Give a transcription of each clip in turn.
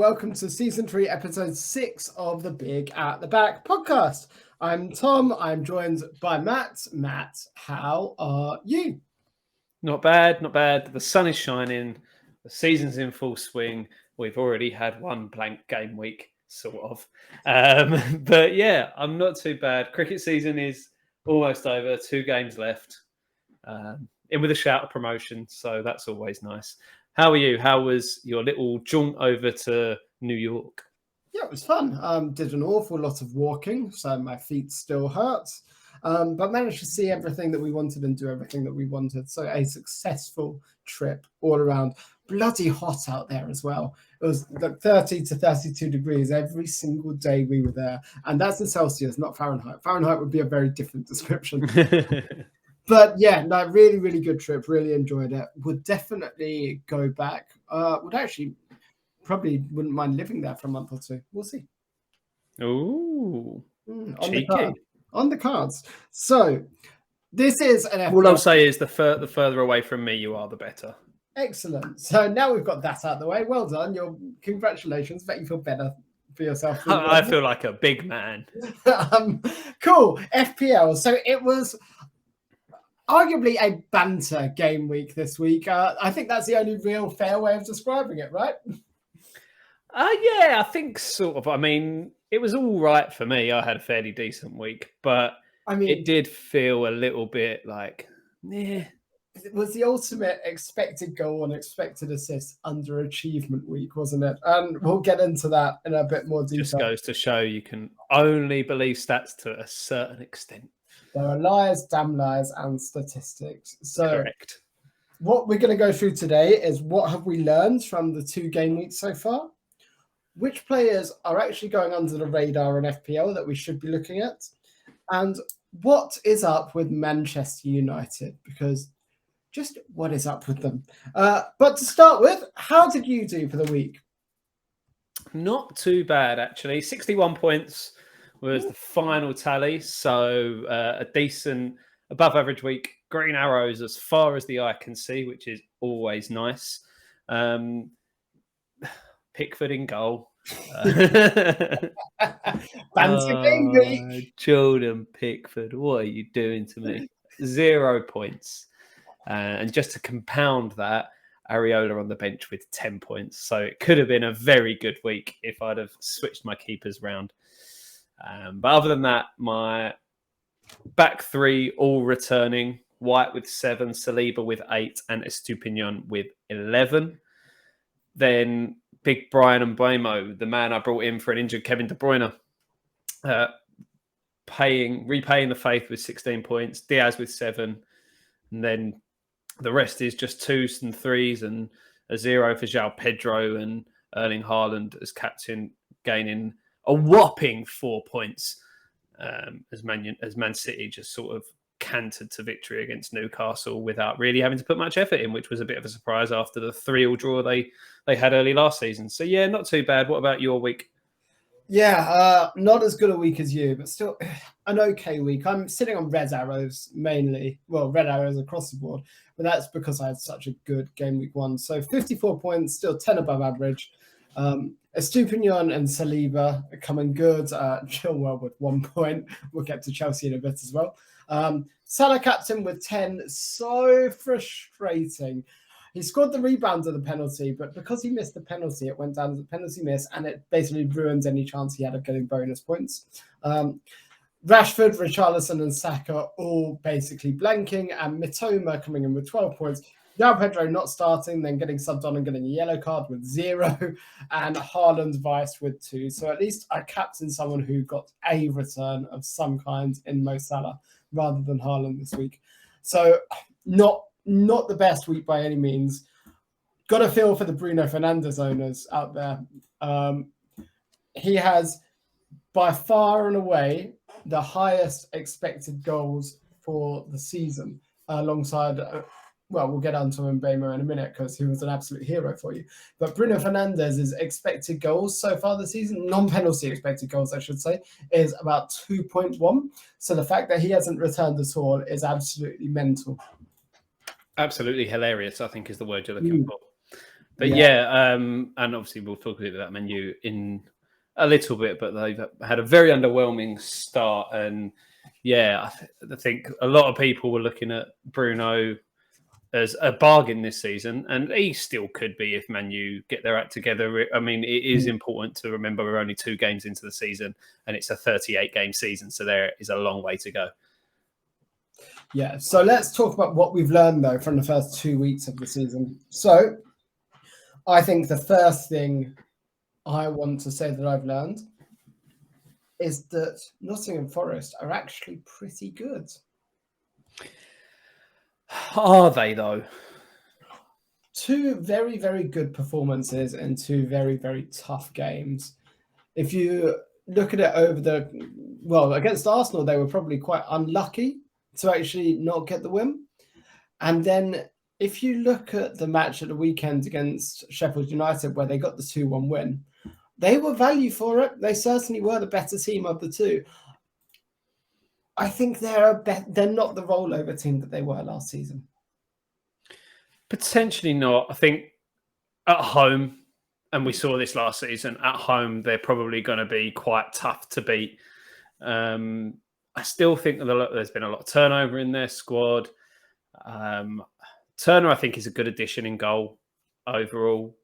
welcome to Season 3, Episode 6 of the Big at the Back podcast. I'm Tom. I'm joined by Matt. Matt, how are you? Not bad, not bad. The sun is shining. The season's in full swing. We've already had one blank game week, sort of. But yeah, I'm not too bad. Cricket season is almost over. 2 games left. In with a shout of promotion, so that's always nice. How are you? How was your little jaunt over to New York? Yeah, it was fun. Did an awful lot of walking, so my feet still hurt. But managed to see everything that we wanted and do everything that we wanted. So a successful trip all around. Bloody hot out there as well. It was like 30 to 32 degrees every single day we were there. And that's in Celsius, not Fahrenheit. Fahrenheit would be a very different description. But yeah, no, really, really good trip. Really enjoyed it. Would definitely go back. Probably wouldn't mind living there for a month or two. We'll see. Ooh, cheeky. On the cards. So this is an FPL. All I'll say is the further away from me you are, the better. Excellent. So now we've got that out of the way. Well done. Congratulations. Bet you feel better for yourself. I feel like a big man. Cool. FPL. So it was arguably a banter game week this week. I think that's the only real fair way of describing it, right? Yeah, I think sort of. I mean, it was all right for me. I had a fairly decent week, but it did feel a little bit like, yeah. It was the ultimate expected goal and expected assist underachievement week, wasn't it? And we'll get into that in a bit more detail. Just goes to show you can only believe stats to a certain extent. There are lies, damn lies, and statistics. So correct. What we're going to go through today is what have we learned from the 2 game weeks so far? Which players are actually going under the radar in FPL that we should be looking at? And what is up with Manchester United? Because just what is up with them? But to start with, how did you do for the week? Not too bad, actually. 61 points was the final tally. So a decent above average week. Green arrows as far as the eye can see, which is always nice. Pickford in goal. Game week. Jordan Pickford, what are you doing to me? 0 points. And just to compound that, Areola on the bench with 10 points. So it could have been a very good week if I'd have switched my keepers round. But other than that, my back 3 all returning. White with 7, Saliba with 8, and Estupinian with 11. Then big Bryan Mbeumo, the man I brought in for an injured Kevin De Bruyne, repaying the faith with 16 points. Diaz with 7, and then the rest is just 2s and 3s and a 0 for João Pedro and Erling Haaland as captain, gaining a whopping 4 points as Man City just sort of cantered to victory against Newcastle without really having to put much effort in, which was a bit of a surprise after the 3-3 draw they had early last season. So yeah, not too bad. What about your week? Yeah, not as good a week as you, but still an okay week. I'm sitting on red arrows mainly. Well, red arrows across the board, but that's because I had such a good game week 1. So 54 points, still 10 above average. Estupinian and Saliba are coming good. Chilwell with 1 point. We'll get to Chelsea in a bit as well. Salah captain with 10. So frustrating. He scored the rebound of the penalty, but because he missed the penalty, it went down as a penalty miss, and it basically ruins any chance he had of getting bonus points. Rashford, Richarlison, and Saka all basically blanking, and Mitoma coming in with 12 points. João Pedro not starting, then getting subbed on and getting a yellow card with 0, and Haaland vice with 2. So at least I captained someone who got a return of some kind in Mo Salah rather than Haaland this week. So not the best week by any means. Got a feel for the Bruno Fernandes owners out there. He has by far and away the highest expected goals for the season alongside... we'll get on to Mbeumo in a minute because he was an absolute hero for you. But Bruno Fernandes' expected goals so far this season, non-penalty expected goals, I should say, is about 2.1. So the fact that he hasn't returned at all is absolutely mental. Absolutely hilarious, I think, is the word you're looking for. But and obviously we'll talk a bit about Man U in a little bit, but they've had a very underwhelming start. And I think a lot of people were looking at Bruno as a bargain this season, and he still could be if Man U get their act together. I mean, it is important to remember we're only 2 games into the season, and it's a 38-game season, so there is a long way to go. Yeah, so let's talk about what we've learned, though, from the first 2 weeks of the season. So I think the first thing I want to say that I've learned is that Nottingham Forest are actually pretty good. Are they, though? 2 very, very good performances and 2 very, very tough games. If you look at it against Arsenal, they were probably quite unlucky to actually not get the win. And then if you look at the match at the weekend against Sheffield United, where they got the 2-1 win, they were value for it. They certainly were the better team of the 2. I think they're not the rollover team that they were last season. Potentially not. I think at home, and we saw this last season, at home they're probably going to be quite tough to beat. I still think that there's been a lot of turnover in their squad. Turner, I think, is a good addition in goal overall,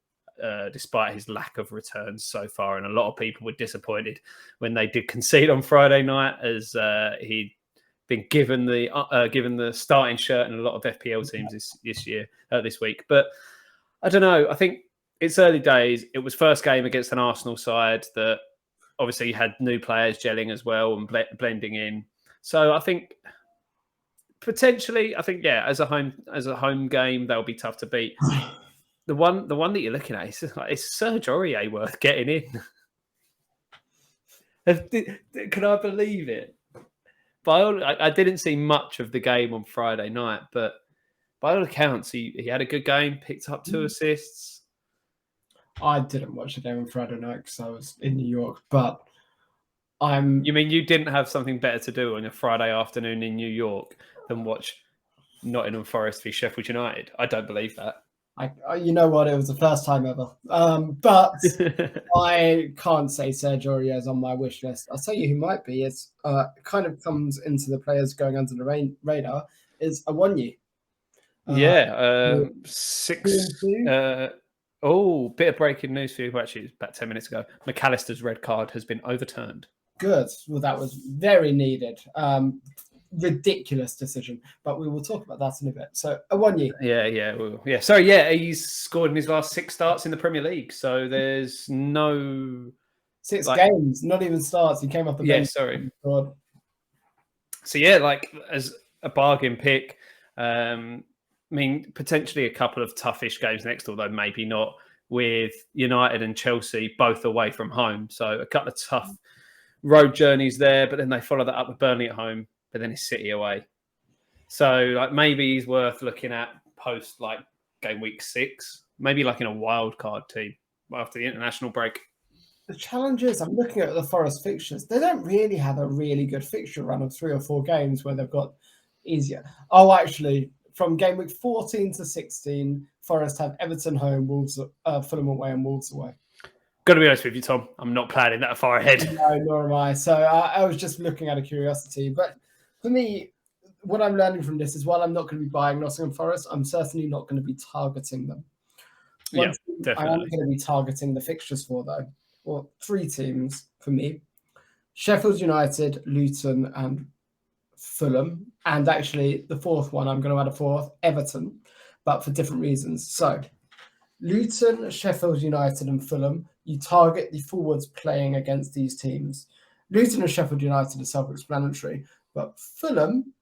despite his lack of returns so far. And a lot of people were disappointed when they did concede on Friday night, as he'd been given the starting shirt in a lot of FPL teams this week. But I don't know. I think it's early days. It was first game against an Arsenal side that obviously had new players gelling as well and blending in. So I think potentially, as a home game, they'll be tough to beat. The one that you're looking at is Serge Aurier worth getting in. Can I believe it? I didn't see much of the game on Friday night, but by all accounts, he had a good game, picked up 2 assists. I didn't watch the game on Friday night because I was in New York, but You mean you didn't have something better to do on a Friday afternoon in New York than watch Nottingham Forest v Sheffield United? I don't believe that. You know what? It was the first time ever. But I can't say Serge Aurier is on my wish list. I'll tell you who might be. It's kind of comes into the players going under the radar. Is Awoniyi. 6. Bit of breaking news for you. Actually, about 10 minutes ago, McAllister's red card has been overturned. Good. Well, that was very needed. Ridiculous decision, but we will talk about that in a bit. So Awoniyi. He's scored in his last 6 starts in the Premier League. So there's no 6 games, not even starts. He came off the bench. So as a bargain pick, potentially a couple of toughish games next, although maybe not, with United and Chelsea both away from home. So a couple of tough road journeys there, but then they follow that up with Burnley at home, but then it's City away. So maybe he's worth looking at post game week 6, maybe in a wild card team after the international break. The challenge is, I'm looking at the Forest fixtures. They don't really have a really good fixture run of 3 or 4 games where they've got easier. Oh, actually, from game week 14 to 16, Forest have Everton home, Fulham away, and Wolves away. Got to be honest with you, Tom. I'm not planning that far ahead. No, nor am I. So I was just looking out of curiosity. But for me, what I'm learning from this is, while I'm not going to be buying Nottingham Forest, I'm certainly not going to be targeting them. Definitely. I am going to be targeting the fixtures for, though. Well, 3 teams for me: Sheffield United, Luton, and Fulham. And actually, the 4th one, I'm going to add a 4th, Everton, but for different reasons. So Luton, Sheffield United, and Fulham, you target the forwards playing against these teams. Luton and Sheffield United are self-explanatory, but Fulham,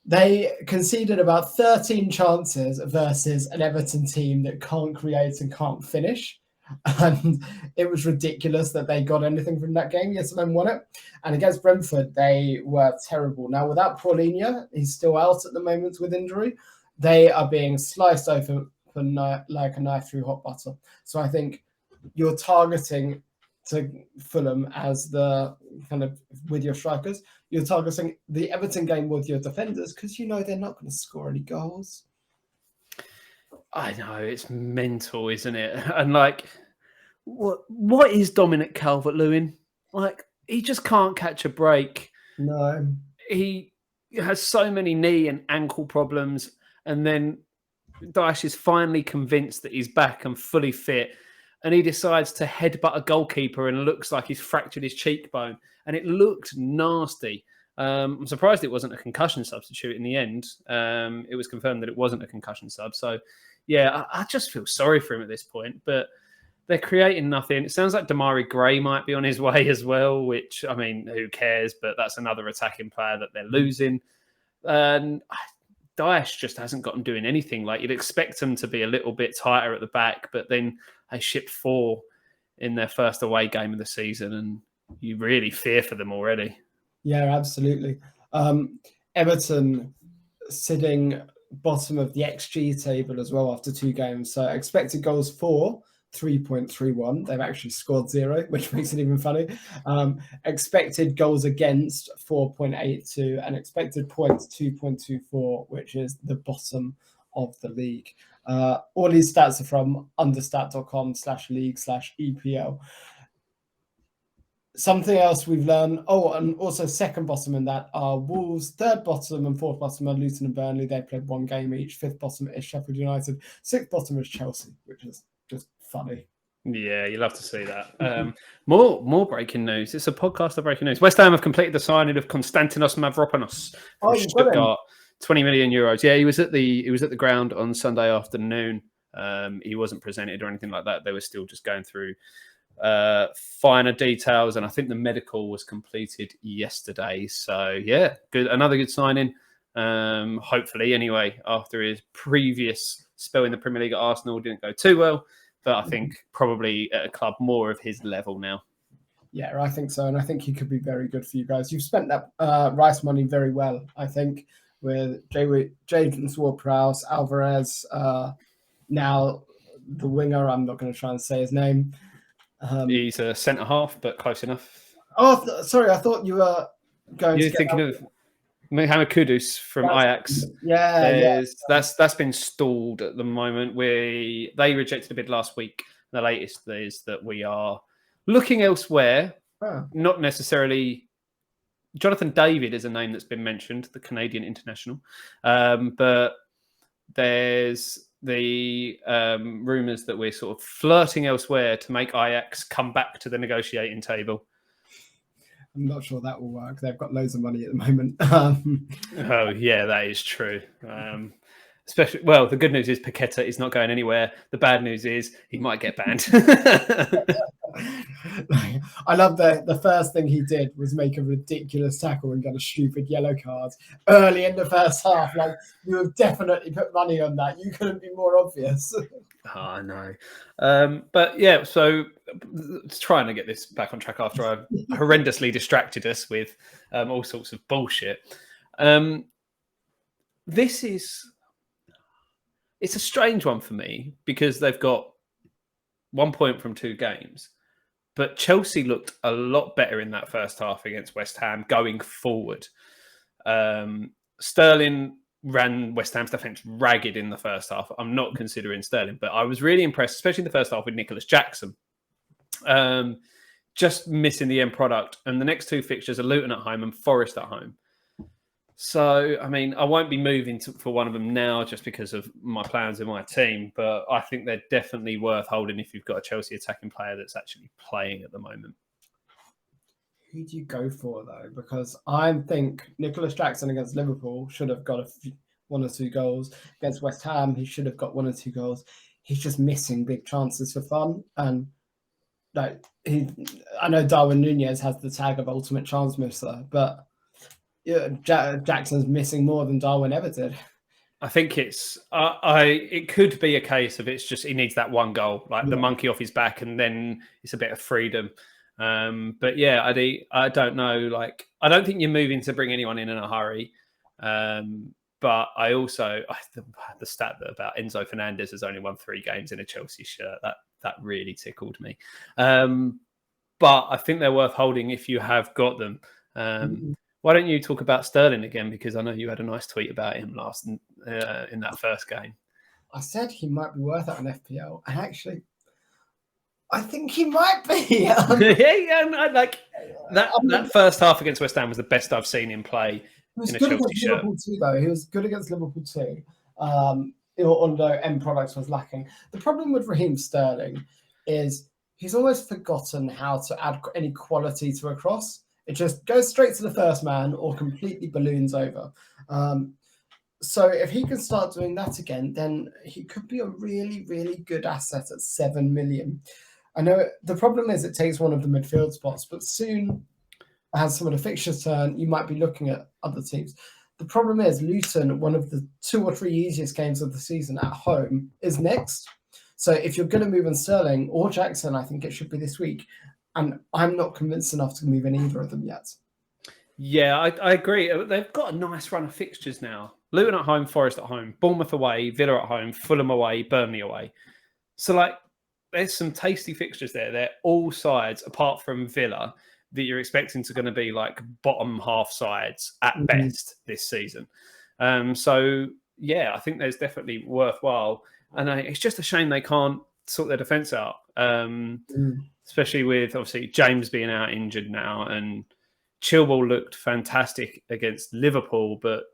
they conceded about 13 chances versus an Everton team that can't create and can't finish. And it was ridiculous that they got anything from that game. Yes, and then won it. And against Brentford, they were terrible. Now, without Paulinho, he's still out at the moment with injury. They are being sliced open like a knife through hot butter. So I think you're targeting to Fulham as the kind of with your strikers. You're targeting the Everton game with your defenders because they're not going to score any goals. I know, it's mental, isn't it? And like, what is Dominic Calvert-Lewin? Like, he just can't catch a break. No. He has so many knee and ankle problems, and then Dyche is finally convinced that he's back and fully fit, and he decides to headbutt a goalkeeper and looks like he's fractured his cheekbone, and it looked nasty. I'm surprised it wasn't a concussion substitute in the end. It was confirmed that it wasn't a concussion sub. So, yeah, I just feel sorry for him at this point, but they're creating nothing. It sounds like Damari Gray might be on his way as well, which, I mean, who cares? But that's another attacking player that they're losing. And Dyche just hasn't got them doing anything. Like, you'd expect them to be a little bit tighter at the back, but then they shipped 4 in their first away game of the season, and you really fear for them already. Yeah, absolutely. Everton sitting bottom of the XG table as well after 2 games. So expected goals for 3.31. They've actually scored 0, which makes it even funny. Expected goals against 4.82 and expected points 2.24, which is the bottom of the league. All these stats are from understat.com/league/EPL. Something else we've learned. Oh, and also second bottom in that are Wolves. Third bottom and fourth bottom are Luton and Burnley. They played 1 game each. Fifth bottom is Sheffield United. Sixth bottom is Chelsea, which is just funny. Yeah, you love to see that. More breaking news. It's a podcast of breaking news. West Ham have completed the signing of Konstantinos Mavropanos from Stuttgart. 20 million euros. Yeah, he was at the ground on Sunday afternoon. He wasn't presented or anything like that. They were still just going through finer details, and I think the medical was completed yesterday. So yeah, another good signing. Hopefully, anyway, after his previous spell in the Premier League at Arsenal didn't go too well, but I think probably at a club more of his level now. Yeah, I think so, and I think he could be very good for you guys. You've spent that Rice money very well, I think, with Jadon Ward-Prowse, Alvarez, now the winger. I'm not going to try and say his name. He's a centre half, but close enough. Oh, sorry, I thought you were going. You're thinking of Mohamed Kudus from Ajax. Yeah. That's been stalled at the moment. They rejected a bid last week. The latest is that we are looking elsewhere. Not necessarily. Jonathan David is a name that's been mentioned, the Canadian international, but there's the rumours that we're sort of flirting elsewhere to make Ajax come back to the negotiating table. I'm not sure that will work. They've got loads of money at the moment. Oh, yeah, that is true. Especially, well, the good news is Paqueta is not going anywhere. The bad news is he might get banned. I love the first thing he did was make a ridiculous tackle and get a stupid yellow card early in the first half. Like, you have definitely put money on that. You couldn't be more obvious. Oh, I know. But yeah, so trying to get this back on track after I've horrendously distracted us with all sorts of bullshit. It's a strange one for me because they've got 1 point from 2 games, but Chelsea looked a lot better in that first half against West Ham going forward. Sterling ran West Ham's defence ragged in the first half. I'm not considering Sterling, but I was really impressed, especially in the first half, with Nicholas Jackson. Just missing the end product. And the next 2 fixtures are Luton at home and Forest at home. So, I mean, I won't be moving for one of them now just because of my plans in my team, but I think they're definitely worth holding if you've got a Chelsea attacking player that's actually playing at the moment. Who do you go for, though? Because I think Nicholas Jackson against Liverpool should have got 1 or 2 goals. Against West Ham, he should have got 1 or 2 goals. He's just missing big chances for fun. And I know Darwin Núñez has the tag of ultimate chance misser, but Jackson's missing more than Darwin ever did. I think it could be a case of it's just he needs that 1 goal, like the monkey off his back, and then it's a bit of freedom. But yeah, I don't know. Like, I don't think you're moving to bring anyone in a hurry. But I also the stat about Enzo Fernandez has only won 3 games in a Chelsea shirt. That really tickled me. But I think they're worth holding if you have got them. Why don't you talk about Sterling again? Because I know you had a nice tweet about him in that first game. I said he might be worth it on FPL, and actually, I think he might be. Like that first half against West Ham was the best I've seen him play in a Chelsea shirt. Liverpool too, though. He was good against Liverpool too. Although end products was lacking. The problem with Raheem Sterling is he's almost forgotten how to add any quality to a cross. It just goes straight to the first man or completely balloons over. So if he can start doing that again, then he could be a really, really good asset at 7 million. I know the problem is it takes one of the midfield spots, but soon, as some of the fixtures turn, you might be looking at other teams. The problem is Luton, one of the 2 or 3 easiest games of the season at home, is next. So if you're going to move on Sterling or Jackson, I think it should be this week. And I'm not convinced enough to move in either of them yet. Yeah, I agree. They've got a nice run of fixtures now. Luton at home, Forest at home, Bournemouth away, Villa at home, Fulham away, Burnley away. So, like, there's some tasty fixtures there. They're all sides, apart from Villa, that you're expecting to going to be like bottom half sides at best this season. So, yeah, I think there's definitely worthwhile. And it's just a shame they can't sort their defence out, especially with, obviously, James being out injured now. And Chilwell looked fantastic against Liverpool, but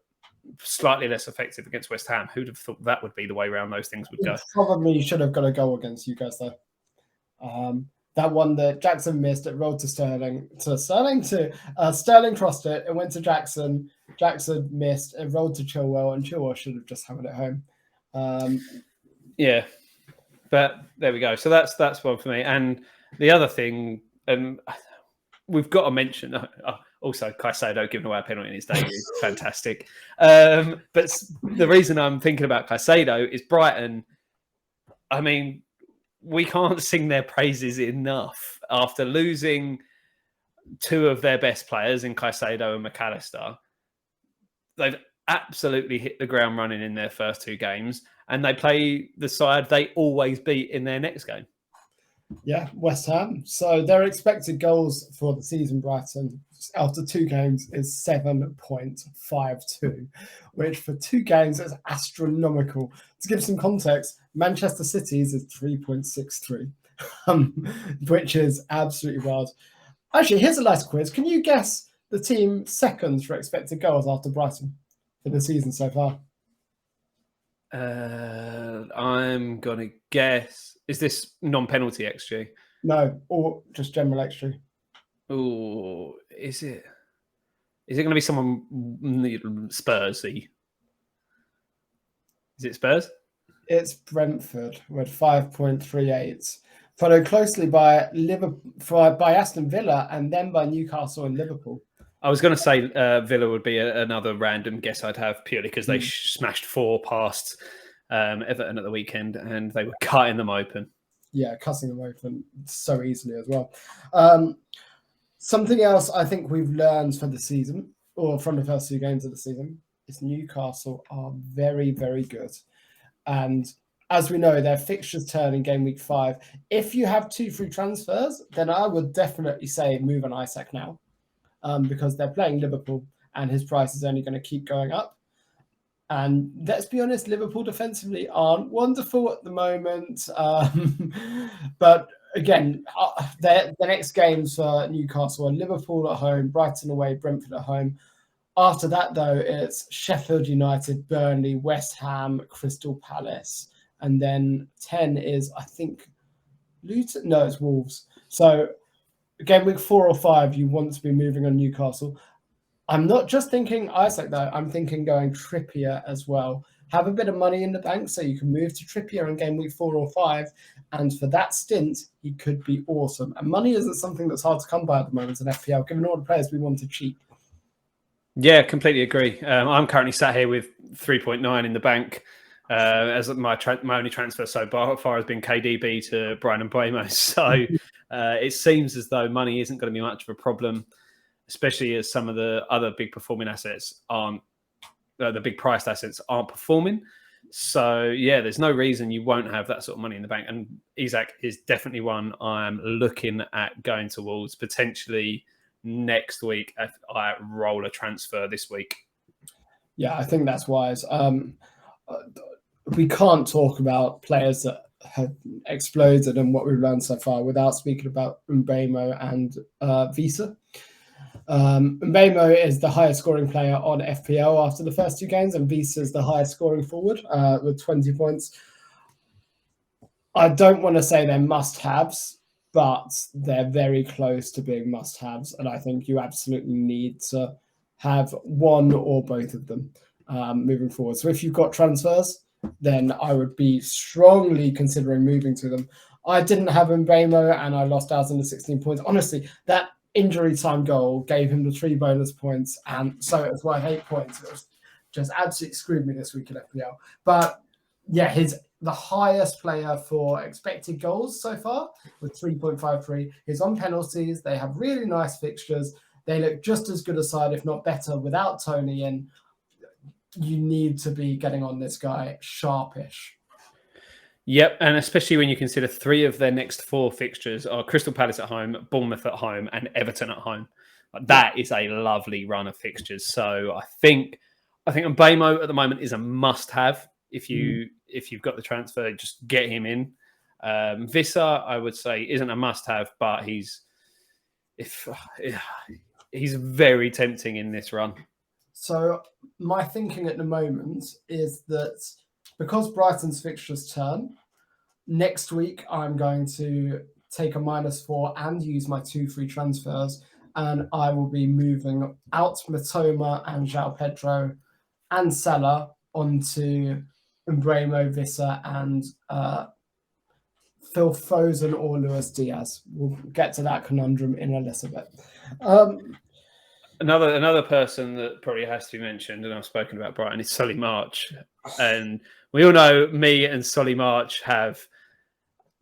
slightly less effective against West Ham. Who'd have thought that would be the way around those things would go? Probably should have got a goal against you guys, though. That one that Jackson missed, it rolled to Sterling. Sterling crossed it. It went to Jackson. Jackson missed. It rolled to Chilwell, and Chilwell should have just hammered it home. Yeah, but there we go. So that's one for me. And the other thing, we've got to mention also Caicedo giving away a penalty in his debut is fantastic. But the reason I'm thinking about Caicedo is Brighton. I mean, we can't sing their praises enough after losing 2 of their best players in Caicedo and McAllister. They've absolutely hit the ground running in their first 2 games, and they play the side they always beat in their next game. Yeah, West Ham. So their expected goals for the season, Brighton, after 2 games is 7.52, which for 2 games is astronomical. To give some context, Manchester City's is 3.63, which is absolutely wild. Actually, here's a nice quiz. Can you guess the team seconds for expected goals after Brighton for the season so far? I'm going to guess. Is this non-penalty XG? No, or just general XG. Oh, is it? Is it going to be someone Spursy? Is it Spurs? It's Brentford with 5.38, followed closely by Aston Villa and then by Newcastle and Liverpool. I was going to say Villa would be another random guess I'd have purely because they smashed 4 past Everton at the weekend and they were cutting them open. Yeah, cutting them open so easily as well. Something else I think we've learned for the season, or from the first 2 games of the season, is Newcastle are very, very good. And as we know, their fixtures turn in game week 5. If you have 2 free transfers, then I would definitely say move on Isak now. Because they're playing Liverpool and his price is only going to keep going up. And let's be honest, Liverpool defensively aren't wonderful at the moment. But again, the next games for Newcastle are Liverpool at home, Brighton away, Brentford at home. After that, though, it's Sheffield United, Burnley, West Ham, Crystal Palace. And then 10 is, I think, Luton? No, it's Wolves. So game week 4 or 5, you want to be moving on Newcastle. I'm not just thinking Isak, though. I'm thinking going Trippier as well. Have a bit of money in the bank so you can move to Trippier in game week 4 or 5. And for that stint, he could be awesome. And money isn't something that's hard to come by at the moment in FPL, given all the players we want to cheap. Yeah, completely agree. I'm currently sat here with 3.9 in the bank. As my only transfer so far has been KDB to Bryan Mbeumo. So it seems as though money isn't going to be much of a problem, especially as some of the other big performing assets aren't, the big priced assets aren't performing. So yeah, there's no reason you won't have that sort of money in the bank. And Isak is definitely one I'm looking at going towards potentially next week if I roll a transfer this week. Yeah, I think that's wise. we can't talk about players that have exploded and what we've learned so far without speaking about Mbeumo and Visa. Mbeumo is the highest scoring player on FPL after the first 2 games, and Visa is the highest scoring forward with 20 points. I don't want to say they're must-haves, but they're very close to being must-haves, and I think you absolutely need to have one or both of them moving forward. So if you've got transfers, then I would be strongly considering moving to them. I didn't have Mbeumo, and I lost out on the 16 points. Honestly, that injury time goal gave him the 3 bonus points, and so it was worth 8 points. It was just absolutely screwed me this week in FPL. But yeah, the highest player for expected goals so far with 3.53. He's on penalties. They have really nice fixtures. They look just as good a side, if not better, without Tony. And you need to be getting on this guy sharpish. Yep, and especially when you consider 3 of their next 4 fixtures are Crystal Palace at home, Bournemouth at home, and Everton at home. That is a lovely run of fixtures. So I think Mbeumo at the moment is a must-have. If you've got the transfer, just get him in. Visa, I would say, isn't a must-have, but he's very tempting in this run. So my thinking at the moment is that because Brighton's fixtures turn, next week I'm going to take a -4 and use my 2 free transfers, and I will be moving out Matoma and João Pedro and Salah onto Mbeumo, Visa, and Phil Foden or Luis Diaz. We'll get to that conundrum in a little bit. Another person that probably has to be mentioned, and I've spoken about Brighton, is Solly March. And we all know me and Solly March have.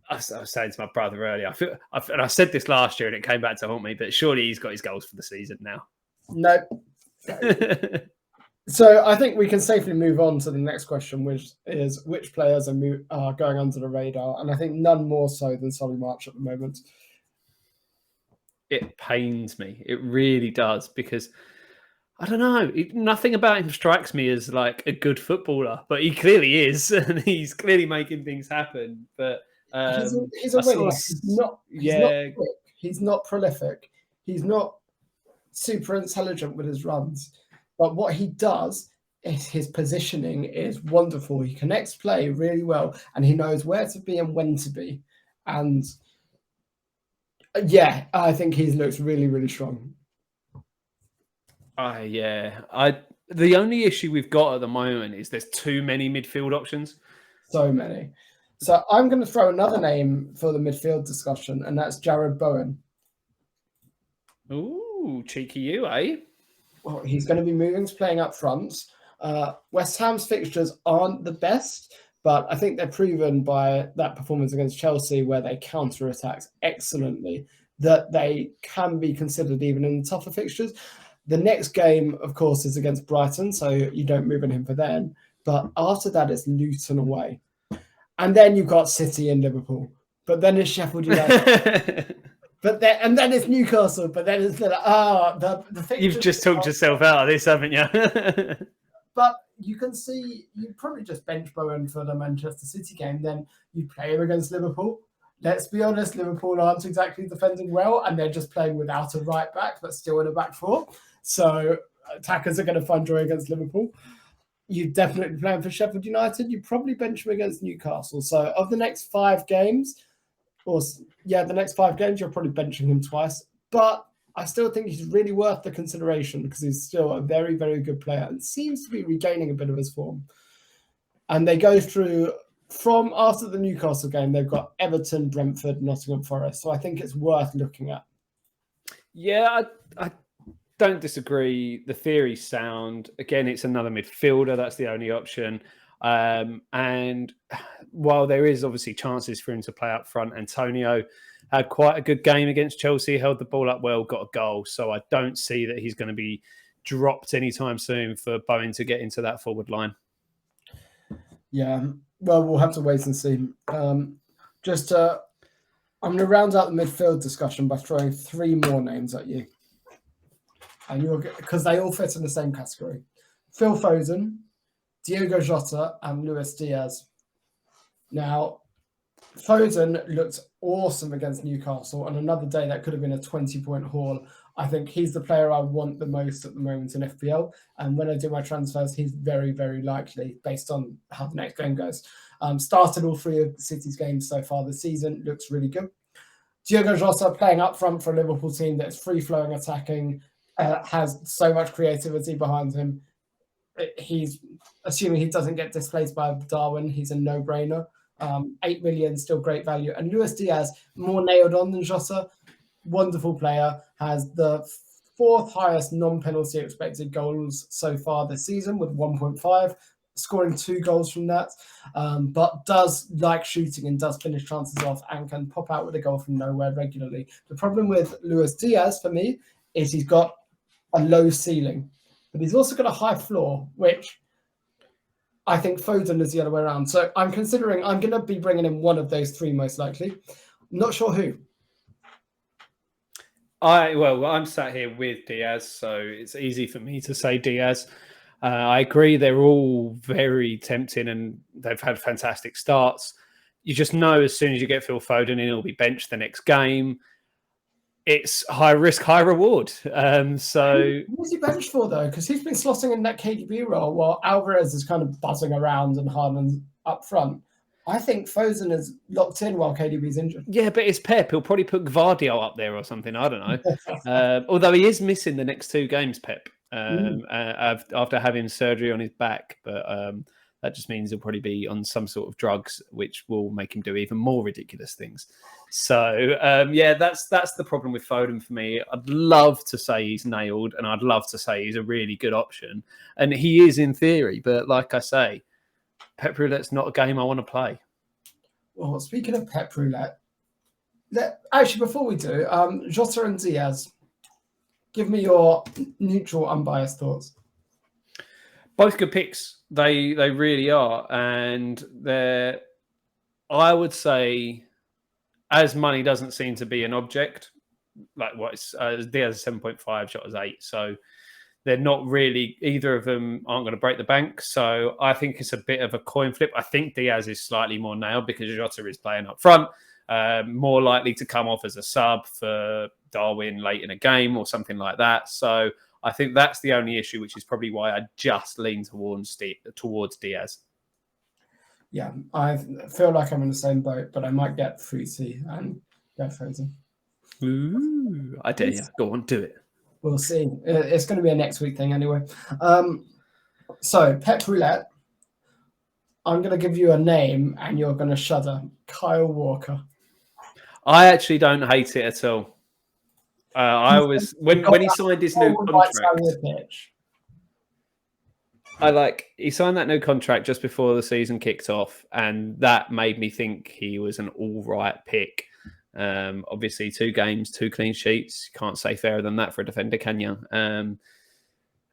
I was saying to my brother earlier, and I said this last year and it came back to haunt me, but surely he's got his goals for the season now. No. So I think we can safely move on to the next question, which is which players are going under the radar, and I think none more so than Solly March at the moment. It pains me. It really does, because I don't know. Nothing about him strikes me as like a good footballer, but he clearly is, and he's clearly making things happen. But he's a winner. He's not prolific. He's not super intelligent with his runs. But what he does is his positioning is wonderful. He connects play really well, and he knows where to be and when to be. And yeah, I think he looks really, really strong. The only issue we've got at the moment is there's too many midfield options. So many. So I'm going to throw another name for the midfield discussion, and that's Jared Bowen. Ooh, cheeky you, eh? Well, he's going to be moving to playing up front. West Ham's fixtures aren't the best, but I think they're proven by that performance against Chelsea, where they counter-attacked excellently, that they can be considered even in the tougher fixtures. The next game, of course, is against Brighton, so you don't move on him for then. But after that, it's Luton away. And then you've got City and Liverpool. But then it's Sheffield United. And then it's Newcastle. But then it's the You've just talked yourself out of this, haven't you? But you can see, you probably just bench Bowen for the Manchester City game. Then you play him against Liverpool. Let's be honest, Liverpool aren't exactly defending well, and they're just playing without a right back, but still in a back 4. So attackers are going to find joy against Liverpool. You definitely playing for Sheffield United. You probably bench him against Newcastle. So of the next 5 games, the next 5 games, you're probably benching him twice. But I still think he's really worth the consideration because he's still a very, very good player and seems to be regaining a bit of his form. And they go through, from after the Newcastle game, they've got Everton, Brentford, Nottingham Forest. So I think it's worth looking at. Yeah, I don't disagree. The theory's sound. Again, it's another midfielder. That's the only option. And while there is obviously chances for him to play up front, Antonio had quite a good game against Chelsea, held the ball up well, got a goal. So I don't see that he's going to be dropped anytime soon for Bowen to get into that forward line. Yeah, well, we'll have to wait and see. I'm going to round out the midfield discussion by throwing 3 more names at you. And because they all fit in the same category. Phil Foden, Diogo Jota and Luis Diaz. Now, Foden looked awesome against Newcastle, and another day that could have been a 20-point haul. I think he's the player I want the most at the moment in FPL. And when I do my transfers, he's very, very likely based on how the next game goes. Started all 3 of City's games so far this season. Looks really good. Diogo Jota playing up front for a Liverpool team that's free-flowing attacking, has so much creativity behind him. He's assuming he doesn't get displaced by Darwin. He's a no-brainer. 8 million, still great value. And Luis Diaz, more nailed on than Jota. Wonderful player, has the 4th highest non-penalty expected goals so far this season with 1.5, scoring 2 goals from that, but does like shooting and does finish chances off and can pop out with a goal from nowhere regularly. The problem with Luis Diaz for me is he's got a low ceiling, but he's also got a high floor, which I think Foden is the other way around. So I'm considering I'm going to be bringing in one of those 3 most likely. Not sure who. I'm sat here with Diaz, so it's easy for me to say Diaz. I agree they're all very tempting and they've had fantastic starts. You just know as soon as you get Phil Foden in, he'll be benched the next game. It's high risk, high reward. Who's he benched for, though? Because he's been slotting in that KDB role while Alvarez is kind of buzzing around and Haaland's up front. I think Foden is locked in while KDB's injured. Yeah, but it's Pep. He'll probably put Gvardiol up there or something. I don't know. Although he is missing the next 2 games, Pep, after having surgery on his back. But that just means he'll probably be on some sort of drugs, which will make him do even more ridiculous things. So, that's the problem with Foden for me. I'd love to say he's nailed, and I'd love to say he's a really good option. And he is in theory, but like I say, Pep Roulette's not a game I want to play. Well, speaking of Pep Roulette, actually, before we do, Jota and Diaz, give me your neutral, unbiased thoughts. Both good picks. They really are. And I would say, as money doesn't seem to be an object, like Diaz is 7.5, Jota's 8. So they're not really, either of them aren't going to break the bank. So I think it's a bit of a coin flip. I think Diaz is slightly more nailed because Jota is playing up front, more likely to come off as a sub for Darwin late in a game or something like that. So I think that's the only issue, which is probably why I just lean towards Diaz. Yeah, I feel like I'm in the same boat, but I might get fruity and go Foden. Ooh, I dare you. Go on, do it. We'll see. It's going to be a next week thing anyway. So, Pep Roulette, I'm going to give you a name and you're going to shudder. Kyle Walker. I actually don't hate it at all. When he signed his new contract, he signed that new contract just before the season kicked off, and that made me think he was an all right pick. Obviously 2 games, 2 clean sheets. You can't say fairer than that for a defender, can you? And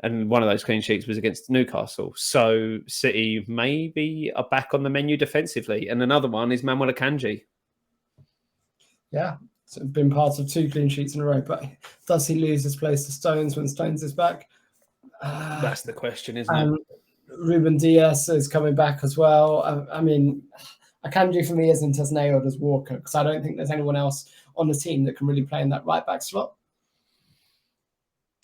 one of those clean sheets was against Newcastle. So City maybe are back on the menu defensively. And another one is Manuel Akanji. Yeah, so been part of 2 clean sheets in a row. But does he lose his place to Stones when Stones is back? That's the question, isn't it? Ruben Diaz is coming back as well. I mean, Akanji for me isn't as nailed as Walker because I don't think there's anyone else on the team that can really play in that right back slot.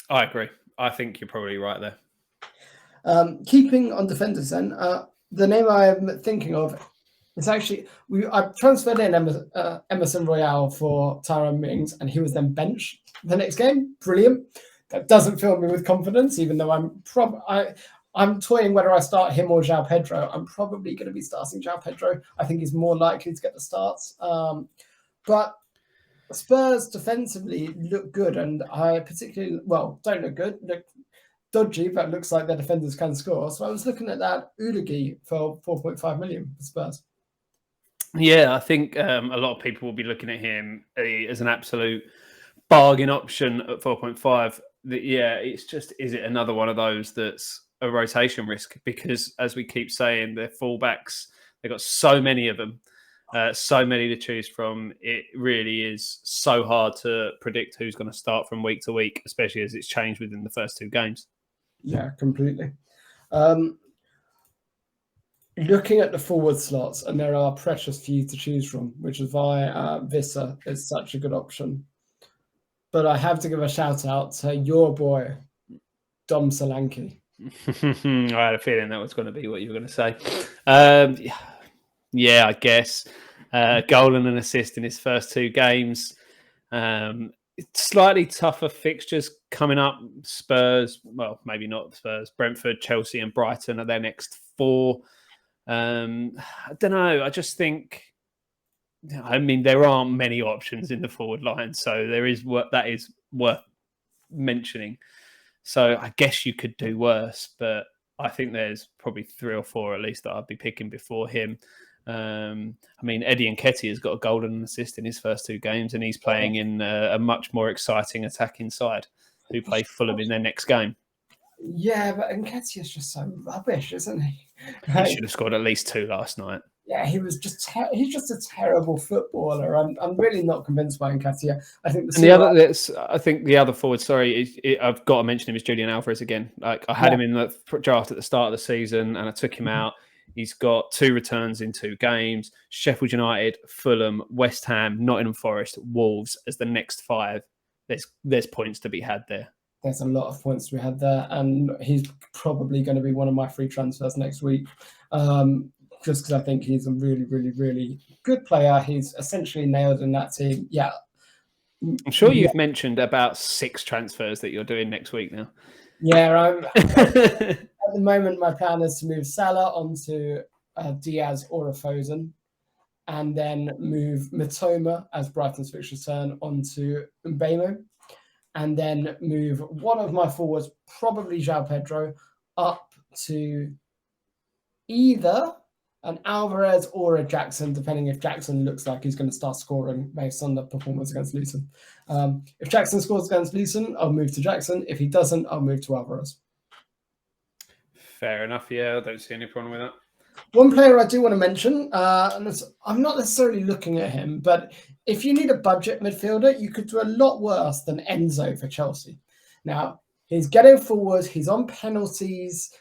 I agree. I think you're probably right there. Keeping on defenders then, the name I'm thinking of is actually, I transferred in Emerson Royale for Tyrone Mings and he was then benched the next game. Brilliant. That doesn't fill me with confidence, even though I'm toying whether I start him or João Pedro. I'm probably going to be starting João Pedro. I think he's more likely to get the starts. But Spurs defensively look good, and I particularly, don't look good, look dodgy, but looks like their defenders can score. So I was looking at that Udigi for 4.5 million for Spurs. Yeah, I think a lot of people will be looking at him as an absolute bargain option at 4.5. Yeah, it's just, is it another one of those that's a rotation risk? Because as we keep saying, their fullbacks, they've got so many of them, so many to choose from. It really is so hard to predict who's going to start from week to week, especially as it's changed within the first 2 games. Yeah, completely. looking at the forward slots, and there are precious few to choose from, which is why Visser is such a good option. But I have to give a shout out to your boy, Dom Solanke. I had a feeling that was going to be what you were going to say. Yeah, I guess. Goal and an assist in his first 2 games. Slightly tougher fixtures coming up. Spurs, well, maybe not Spurs. Brentford, Chelsea, and Brighton are their next 4. I don't know. I just think. I mean, there aren't many options in the forward line, so that is worth mentioning. So I guess you could do worse, but I think there's probably 3 or 4 at least that I'd be picking before him. I mean, Eddie Nketiah has got a goal and an assist in his first 2 games, and he's playing in a much more exciting attacking side who play Fulham in their next game. Yeah, but Nketiah's just so rubbish, isn't he? He should have scored at least 2 last night. Yeah, he was just he's just a terrible footballer. I'm really not convinced by Nketiah. I think the other forward. Sorry, I've got to mention him is Julian Alvarez again. Like I had him in the draft at the start of the season, and I took him out. He's got 2 returns in 2 games: Sheffield United, Fulham, West Ham, Nottingham Forest, Wolves as the next 5. There's points to be had there. There's a lot of points to be had there, and he's probably going to be one of my free transfers next week. Just because I think he's a really, really, really good player. He's essentially nailed in that team. Yeah. I'm sure you've mentioned about 6 transfers that you're doing next week now. Yeah, at the moment, my plan is to move Salah onto Diaz or a Foden, and then move Mitoma as Brighton's fixture turn onto Mbeumo, and then move one of my forwards, probably João Pedro, up to either an Alvarez or a Jackson, depending if Jackson looks like he's going to start scoring based on the performance against Luton. If Jackson scores against Luton, I'll move to Jackson. If he doesn't, I'll move to Alvarez. Fair enough. Yeah, I don't see any problem with that. One player I do want to mention, and I'm not necessarily looking at him, but if you need a budget midfielder, you could do a lot worse than Enzo for Chelsea. Now, he's getting forward. He's on penalties.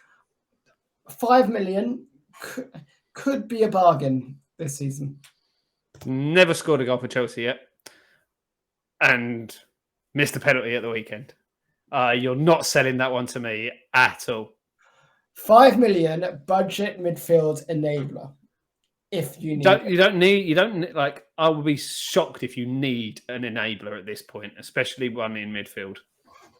5 million could be a bargain this season. Never scored a goal for Chelsea yet, and missed a penalty at the weekend. You're not selling that one to me at all. 5 million budget midfield enabler. If you need, I would be shocked if you need an enabler at this point, especially one in midfield.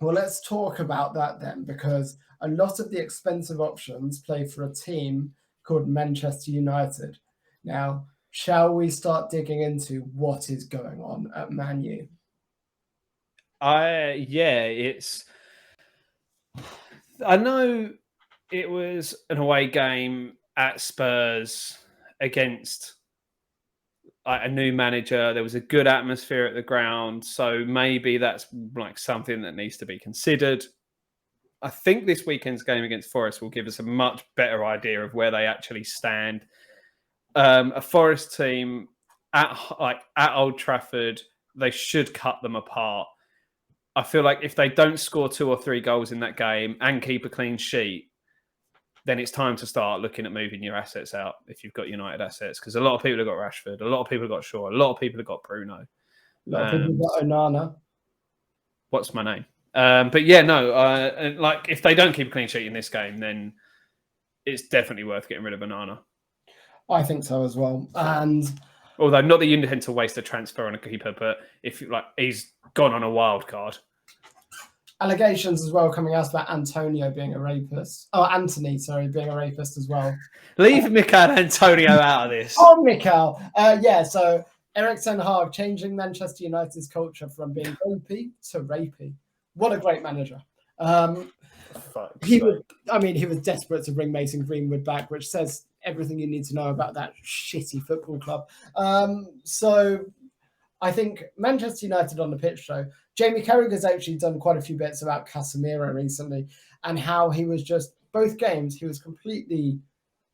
Well, let's talk about that then, because a lot of the expensive options play for a team called Manchester United. Now, shall we start digging into what is going on at Man U? I know it was an away game at Spurs against a new manager. There was a good atmosphere at the ground, so maybe that's like something that needs to be considered. I think this weekend's game against Forest will give us a much better idea of where they actually stand. A Forest team at Old Trafford, they should cut them apart. I feel like if they don't score 2 or 3 goals in that game and keep a clean sheet, then it's time to start looking at moving your assets out if you've got United assets. Because a lot of people have got Rashford, a lot of people have got Shaw, a lot of people have got Bruno. A lot of people have got Onana. What's my name? But yeah, no, like if they don't keep a clean sheet in this game, then it's definitely worth getting rid of Onana. I think so as well. And although not that you intend to waste a transfer on a keeper, but if he's gone on a wild card. Allegations as well coming out about Antonio being a rapist. Oh, Anthony, sorry, being a rapist as well. Leave Mikel Antonio out of this. Oh, Mikel. So Erik ten Hag changing Manchester United's culture from being dopey to rapey. What a great manager. He was desperate to bring Mason Greenwood back, which says everything you need to know about that shitty football club. So I think Manchester United on the pitch, though, Jamie Carragher's actually done quite a few bits about Casemiro recently and how he was just, both games, he was completely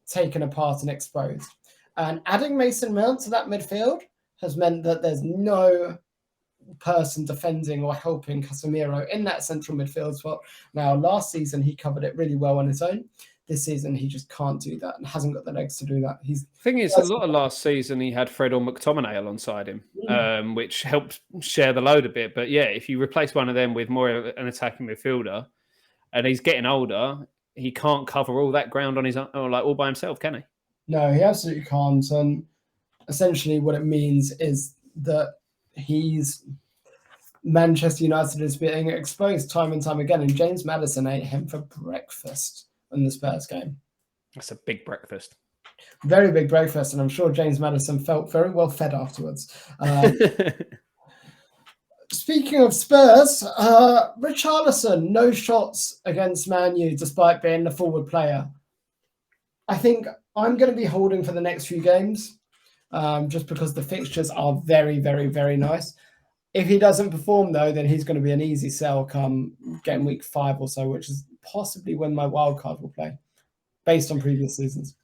taken apart and exposed. And adding Mason Mount to that midfield has meant that there's no person defending or helping Casemiro in that central midfield spot. Now, last season, he covered it really well on his own. this season he just can't do that and hasn't got the legs to do that. Thing is, a lot of last season he had Fred or McTominay alongside him, which helped share the load a bit. But yeah, if you replace one of them with more of an attacking midfielder, and he's getting older, he can't cover all that ground on his own, like all by himself, can he? No, he absolutely can't. And essentially, what it means is that Manchester United is being exposed time and time again, and James Maddison ate him for breakfast in the Spurs game. That's a big breakfast. Very big breakfast, and I'm sure James Maddison felt very well fed afterwards. Speaking of Spurs, Richarlison, no shots against Man U despite being the forward player. I think I'm going to be holding for the next few games just because the fixtures are very, very, very nice. If he doesn't perform, though, then he's going to be an easy sell come game week 5 or so, which is possibly when my wild card will play, based on previous seasons.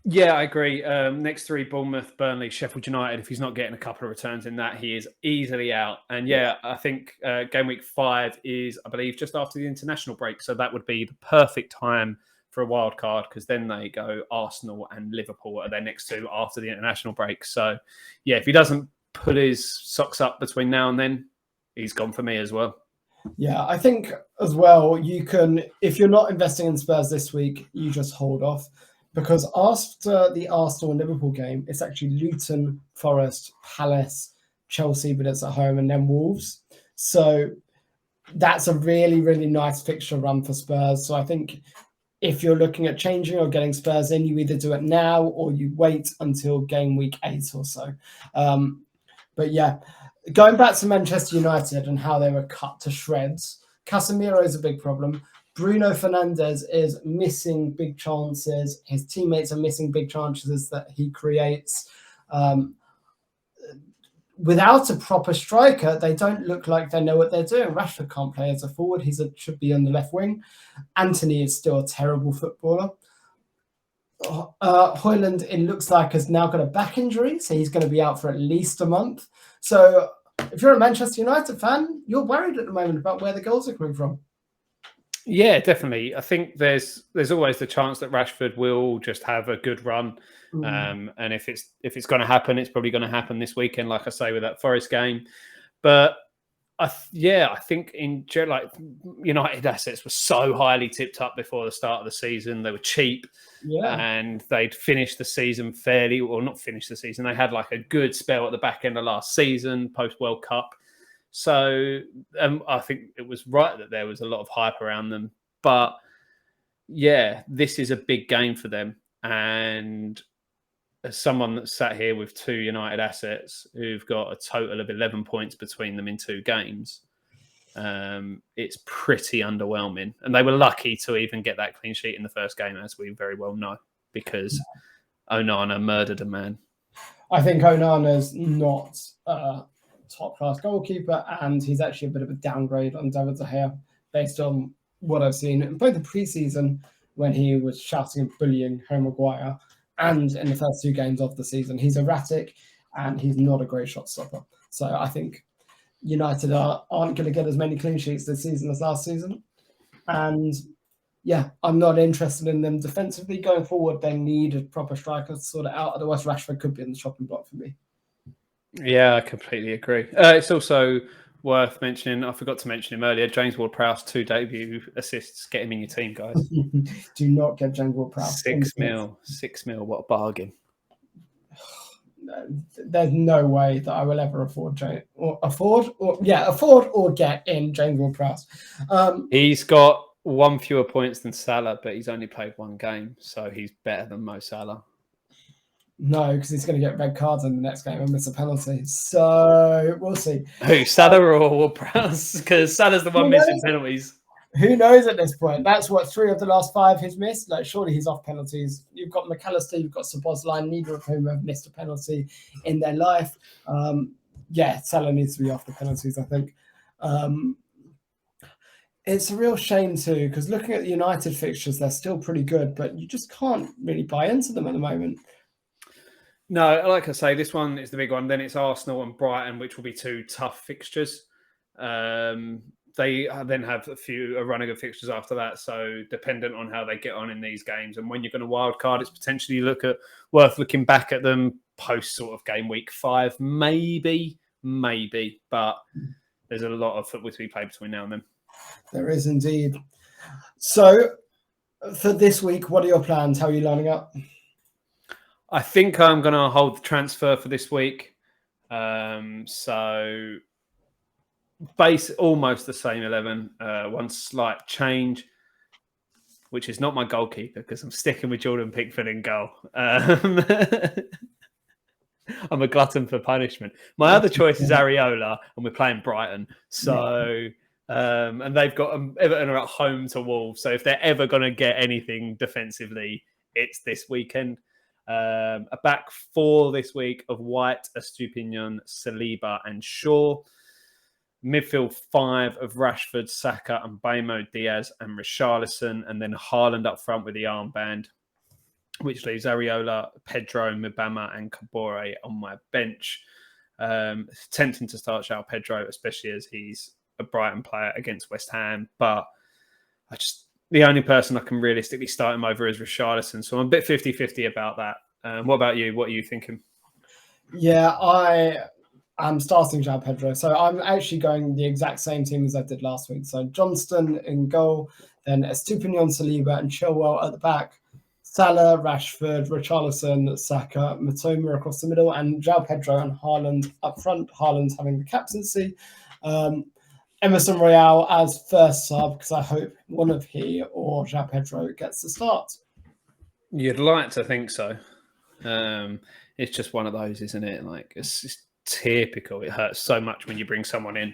Yeah, I agree. Next 3, Bournemouth, Burnley, Sheffield United. If he's not getting a couple of returns in that, he is easily out. And yeah, I think game week 5 is, I believe, just after the international break. So that would be the perfect time for a wild card because then they go Arsenal and Liverpool are their next 2 after the international break. So yeah, if he doesn't pull his socks up between now and then, he's gone for me as well. Yeah, I think as well, you can, if you're not investing in Spurs this week, you just hold off. Because after the Arsenal and Liverpool game, it's actually Luton, Forest, Palace, Chelsea, but it's at home, and then Wolves. So that's a really, really nice fixture run for Spurs. So I think if you're looking at changing or getting Spurs in, you either do it now or you wait until game week 8 or so. But yeah, going back to Manchester United and how they were cut to shreds, Casemiro is a big problem. Bruno Fernandes is missing big chances. His teammates are missing big chances that he creates. Without a proper striker, they don't look like they know what they're doing. Rashford can't play as a forward. Should be on the left wing. Anthony is still a terrible footballer. Højlund, it looks like, has now got a back injury, so he's going to be out for at least a month. So if you're a Manchester United fan, you're worried at the moment about where the goals are coming from. Yeah, definitely. I think there's always the chance that Rashford will just have a good run, and if it's going to happen, it's probably going to happen this weekend, like I say with that Forest game. But I think in like United assets were so highly tipped up before the start of the season. They were cheap, and they'd finished the season fairly, or not finished the season. They had like a good spell at the back end of last season, post World Cup. So I think it was right that there was a lot of hype around them. But yeah, this is a big game for them. And as someone that sat here with 2 United assets who've got a total of 11 points between them in 2 games, it's pretty underwhelming. And they were lucky to even get that clean sheet in the first game, as we very well know, because Onana murdered a man. I think Onana's not top-class goalkeeper, and he's actually a bit of a downgrade on David De Gea based on what I've seen in both the preseason when he was shouting and bullying Harry Maguire and in the first 2 games of the season. He's erratic and he's not a great shot stopper. So I think United aren't going to get as many clean sheets this season as last season. And yeah, I'm not interested in them defensively going forward. They need a proper striker to sort it out. Otherwise, Rashford could be in the chopping block for me. Yeah, I completely agree. It's also worth mentioning, I forgot to mention him earlier, James Ward-Prowse, 2 debut assists. Get him in your team, guys. Do not get James Ward-Prowse. 6 mil, what a bargain. There's no way that I will ever afford or get in James Ward-Prowse. He's got 1 fewer points than Salah, but he's only played 1 game, so he's better than Mo Salah. No, because he's going to get red cards in the next game and miss a penalty. So we'll see. Who, Salah or Ward-Prowse? Because Salah's the one missing penalties. Who knows at this point? That's what 3 of the last 5 he's missed. Like, surely he's off penalties. You've got McAllister, you've got Szoboszlai, neither of whom have missed a penalty in their life. Salah needs to be off the penalties, I think. It's a real shame too, because looking at the United fixtures, they're still pretty good, but you just can't really buy into them at the moment. No, like I say, this one is the big one. Then it's Arsenal and Brighton, which will be 2 tough fixtures. they then have a run of good fixtures after that. So dependent on how they get on in these games and when you're going to wild card, it's potentially worth looking back at them post sort of game week 5, maybe. But there's a lot of football to be played between now and then. There is indeed. So for this week, what are your plans? How are you lining up? I think I'm going to hold the transfer for this week. So almost the same 11. One slight change, which is not my goalkeeper because I'm sticking with Jordan Pickford in goal. I'm a glutton for punishment. My other choice is Areola, and we're playing Brighton. So, and they've got Everton are at home to Wolves. So if they're ever going to get anything defensively, it's this weekend. A back 4 this week of White, Estupinian, Saliba, and Shaw. Midfield 5 of Rashford, Saka, and Mbeumo, Diaz, and Richarlison, and then Haaland up front with the armband, which leaves Areola, Pedro, Mbeumo, and Kabore on my bench. It's tempting to start João Pedro, especially as he's a Brighton player against West Ham, but the only person I can realistically start him over is Richarlison, so I'm a bit 50-50 about that. What about you? What are you thinking? Yeah, I'm starting João Pedro. So I'm actually going the exact same team as I did last week. So Johnston in goal, then Estupinian, Saliba, and Chilwell at the back. Salah, Rashford, Richarlison, Saka, Matoma across the middle, and João Pedro and Haaland up front. Haaland's having the captaincy. Emerson Royale as first sub, because I hope one of he or João Pedro gets the start. You'd like to think so. It's just one of those, isn't it? Like, it's typical. It hurts so much when you bring someone in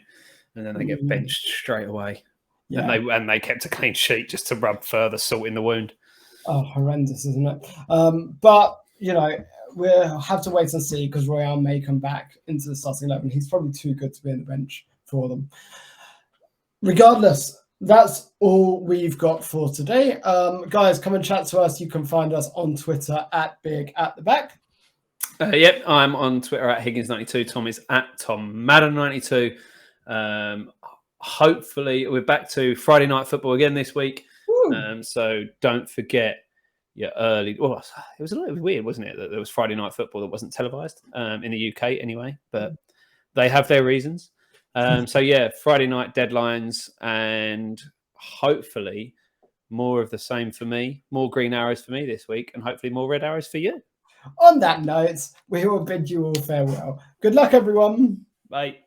and then they get benched straight away. Yeah. And they kept a clean sheet just to rub further salt in the wound. Oh, horrendous, isn't it? But, we'll have to wait and see because Royale may come back into the starting 11. He's probably too good to be on the bench for them. Regardless, that's all we've got for today. Guys, come and chat to us. You can find us on Twitter at @BigAtTheBack. Yep, I'm on Twitter at Higgins92. Tom is at TomMadden92. Hopefully, we're back to Friday night football again this week. So don't forget your early. Well, it was a little weird, wasn't it, that there was Friday night football that wasn't televised in the UK anyway, but they have their reasons. So yeah, Friday night deadlines and hopefully more of the same for me, more green arrows for me this week, and hopefully more red arrows for you. On that note, we will bid you all farewell. Good luck, everyone. Bye.